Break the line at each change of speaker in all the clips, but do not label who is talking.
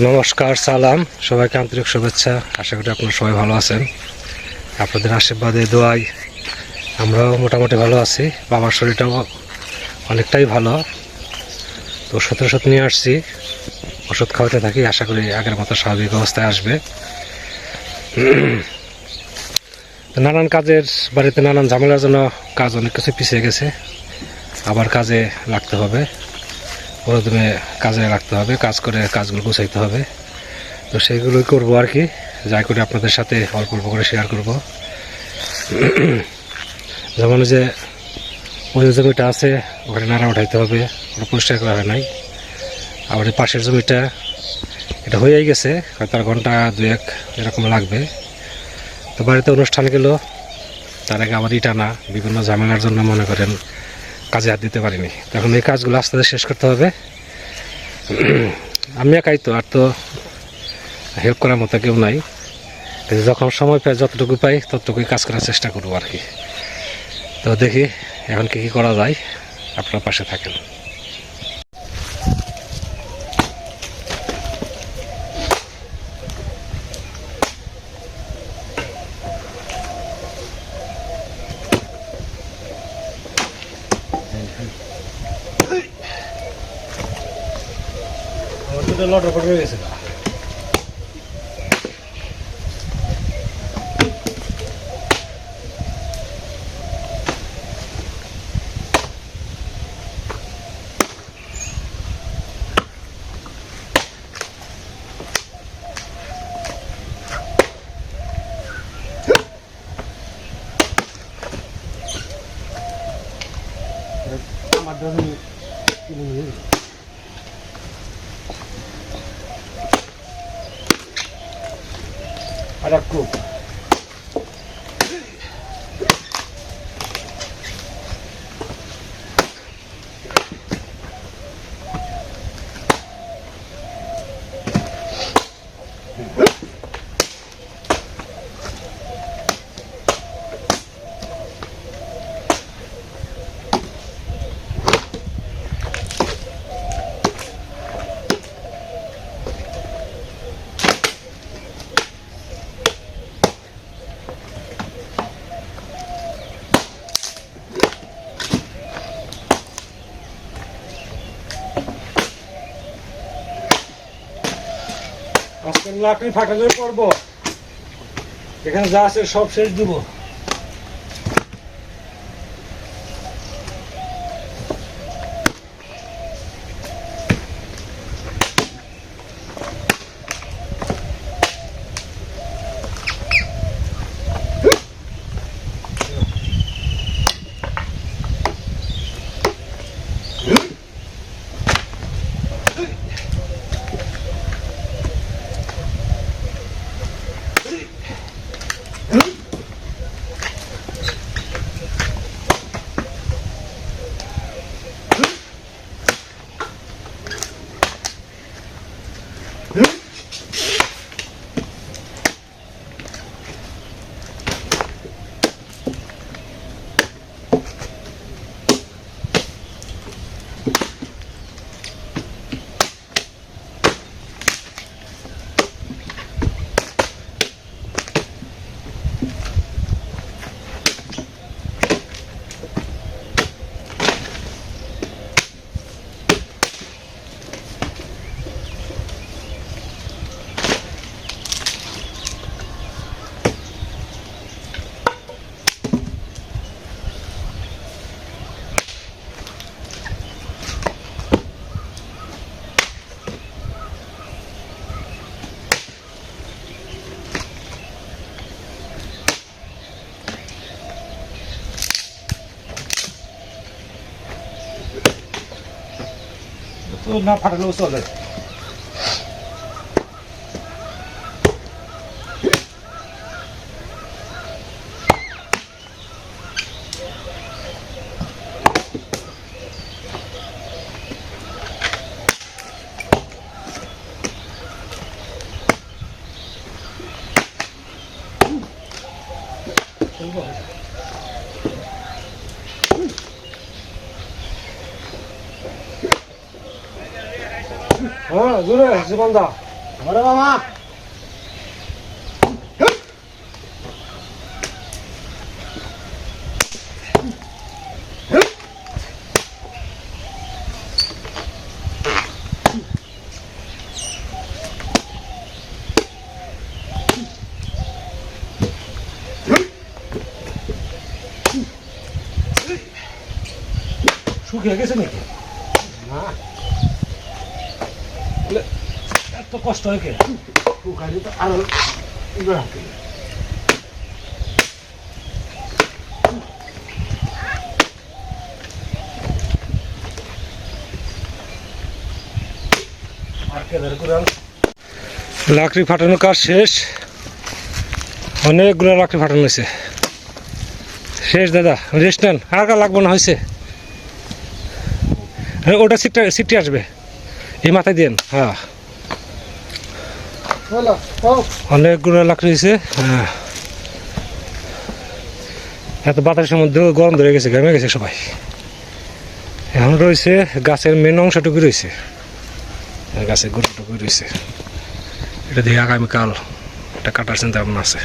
নমস্কার, সালাম, সবাইকে আন্তরিক শুভেচ্ছা। আশা করি আপনারা সবাই ভালো আছেন। আপনাদের আশীর্বাদে দোয়ায় আমরাও মোটামুটি ভালো আছি। বাবার শরীরটাও অনেকটাই ভালো। তো ওষুধ নিয়ে আসছি, ওষুধ খাওয়াতে থাকি। আশা করি আগের মতো স্বাভাবিক অবস্থায় আসবে। নানান কাজের বাড়িতে নানান ঝামেলার জন্য কাজ অনেক কিছু পিছিয়ে গেছে। আবার কাজে লাগতে হবে, প্রথমে কাজে লাগতে হবে, কাজ করে কাজগুলো গুছাইতে হবে। তো সেইগুলোই করবো আর কি, যাই করে আপনাদের সাথে অল্প অল্প করে শেয়ার করব। যেমন যে ওই জমিটা আছে, ওখানে নাড়া উঠাইতে হবে, ওটা পরিষ্কার করা হয় নাই। আবার এই পাশের জমিটা, এটা হয়েই গেছে, হয়তো আর ঘন্টা দুয়েক এরকম লাগবে। তো বাড়িতে অনুষ্ঠান গেল, তার আগে আবার টানা বিভিন্ন ঝামেলার জন্য মনে করেন কাজে হাত দিতে পারিনি। তখন এই কাজগুলো আস্তে আস্তে শেষ করতে হবে। আমি একাই তো, আর তো হেল্প করার মতো কেউ নাই। যখন সময় পাই, যতটুকু পাই ততটুকুই কাজ করার চেষ্টা করবো আর কি। তো দেখি এখন কি কি করা যায়, আপনার পাশে থাকেন। লটর পটর হয়ে গেছে। আর একটু লাকড়ি ফাটালে করবো, এখানে যা আছে সব শেষ দিব। না ফাটালেও চলে। হ্যাঁ, জোরে জীবন দা।
ওরে মামা
শুকিয়ে গেছে নাকি?
না
এত কষ্ট হয় কে?
শুকাইলে তো আরো রাখি
লাকড়ি ফাটানো কাজ শেষ, অনেকগুলো লাকড়ি ফাটানো হয়েছে। শেষ দাদা, রেস্ট নেন, আর কার লাগবো না হয়েছে। ওটা সিটটি আসবে, এই মাথায় দিন। হ্যাঁ, অনেকগুলো লাকড়ি হয়েছে। হ্যাঁ, এত বাতাসের মধ্যেও গরম ধরে গেছে, ঘেমে গেছে সবাই। এখন রয়েছে গাছের মেন অংশটুকু রয়েছে, গাছের গোড়াটুকু রয়েছে। এটা দিয়ে আগামীকাল এটা কাটার চিন্তা ভাবনা আছে।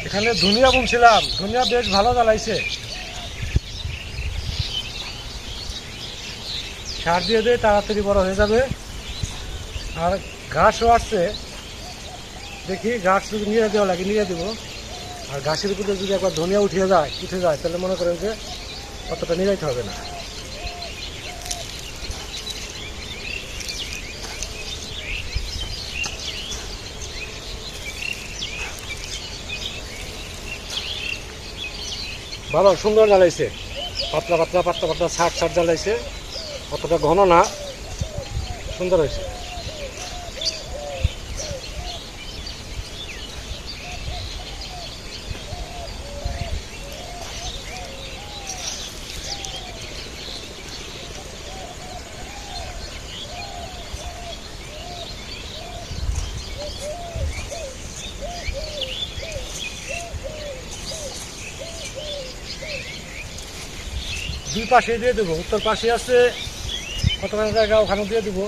এখানে ধনিয়া বুনছিলাম, ধনিয়া বেশ ভালো জ্বালাইছে। সার দিয়ে দিয়ে তাড়াতাড়ি বড় হয়ে যাবে। আর ঘাসও আসছে, দেখি ঘাস যদি নিয়ে দেওয়া লাগে নিয়ে দেবো। আর ঘাসের উপরে যদি একবার ধনিয়া উঠে যায় তাহলে মনে করেন যে অতটা নিয়ে যাইতে হবে না। ভালো সুন্দর জ্বালাইছে, পাতলা পাতলা পাতলা পাতলা ছাট ছাট জ্বালাইছে, অতটা ঘন না, সুন্দর হয়েছে। দুই পাশে দিয়ে দেবো, উত্তর পাশে আছে কতখানি জায়গা, ওখানে দিয়ে দেবো।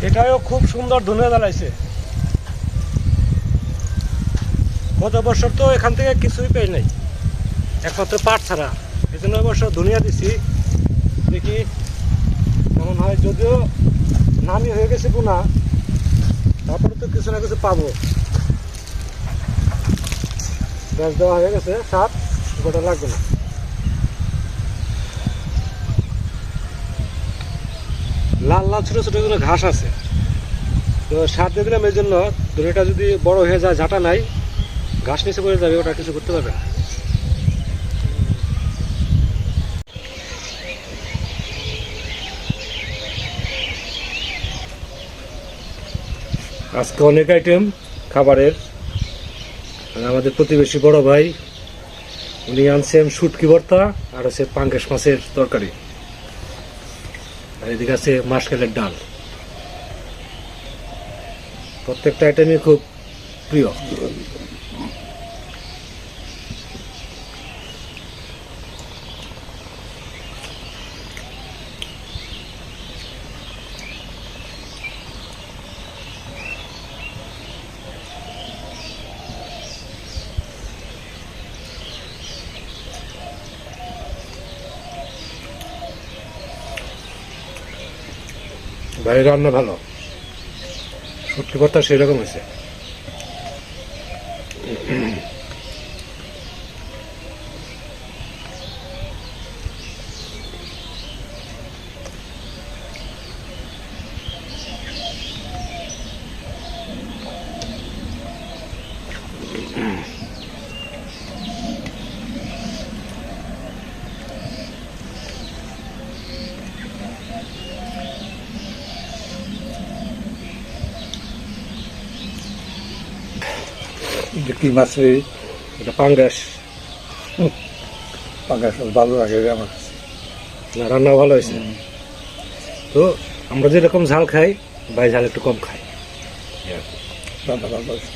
এটাও খুব সুন্দর ধনিয়া জ্বালাইছে। গত বছর তো এখান থেকে কিছুই পাই নাই, একমাত্র পাট ছাড়া। এই জন্য এবছর ধনিয়া দিছি, দেখি কেমন হয়। যদিও নামি হয়ে গেছে গুণা, তারপরে তো কিছু না কিছু পাবো। গাছ দেওয়া হয়ে গেছে, সাপ গোটা লাগবে না। লাল লাল ছোটো ছোটো কোনো ঘাস আছে, তো সার দিয়ে দিলাম। এই জন্য ধনিয়াটা যদি বড় হয়ে যায়, ঝাঁটা নাই, ঘাস নিচে পড়ে যাবে, ওটা কিছু করতে পারবে না। আজকে অনেক আইটেম খাবারের। আর আমাদের প্রতিবেশী বড় ভাই উনি আনছেন শুটকি ভর্তা আর হচ্ছে পাঙ্গাস মাছের তরকারি, আর এদিকে আছে মাসকালের ডাল। প্রত্যেকটা আইটেমই খুব প্রিয়। ভাই রান্না ভালো, শুটকি ভর্তা সেরকম হয়েছে।
কি মাছ রে?
এটা পাঙ্গাস।
পাঙ্গাস মাছ ভালো লাগে রে আমার কাছে।
না, রান্না ভালো হয়েছে। তো আমরা যেরকম ঝাল খাই, ভাই ঝাল একটু কম খাই।
রান্না ভালো হয়েছে।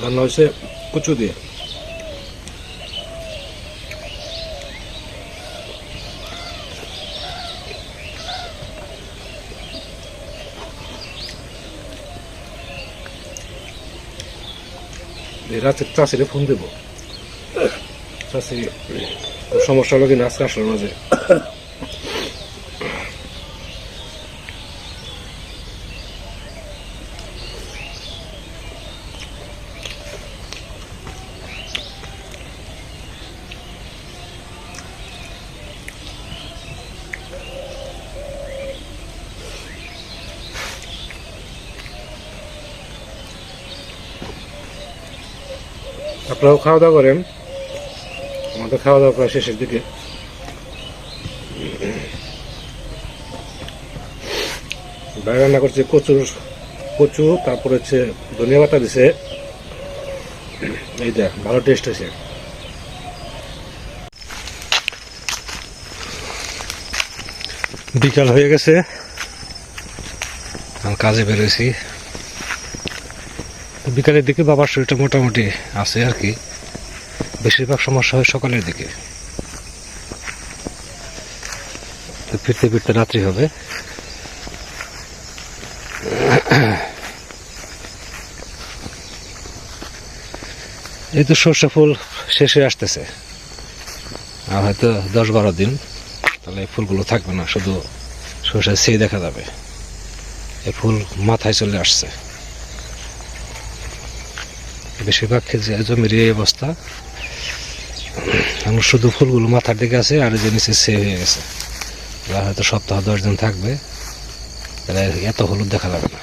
রান্না হয়েছে কচু দিয়ে। রাতে চাষিরে ফোন দেব, চাষি সমস্যা হলো কিনা আজকে আসলো মাঝে। আপনারাও খাওয়া দাওয়া করেন, আমাদের খাওয়া দাওয়া প্রায় শেষের দিকে। ভাই রান্না করছে কচু, তারপর হচ্ছে ধনিয়া পাতা দিছে। এই দেখ, ভালো টেস্ট হয়েছে। বিকাল হয়ে গেছে, আমি কাজে বেরোইছি। বিকালের দিকে বাবার শরীরটা মোটামুটি আছে আর কি, বেশিরভাগ সমস্যা হয় সকালের দিকে। তো ফিরতে ফিরতে রাত্রি হবে। এই তো সর্ষে ফুল শেষ হয়ে আসতেছে, আর হয়তো 10-12 দিন, তাহলে এই ফুলগুলো থাকবে না, শুধু সর্ষে ছেয়ে দেখা যাবে। এই ফুল মাথায় চলে আসছে। বেশিরভাগ জমির এই অবস্থা, এখন শুধু ফুলগুলো মাথার দিকে আছে, আর যে নিচে ছে হয়ে গেছে। হয়তো সপ্তাহ 10 দিন থাকবে, তাহলে এত হলুদ দেখা যাবে না।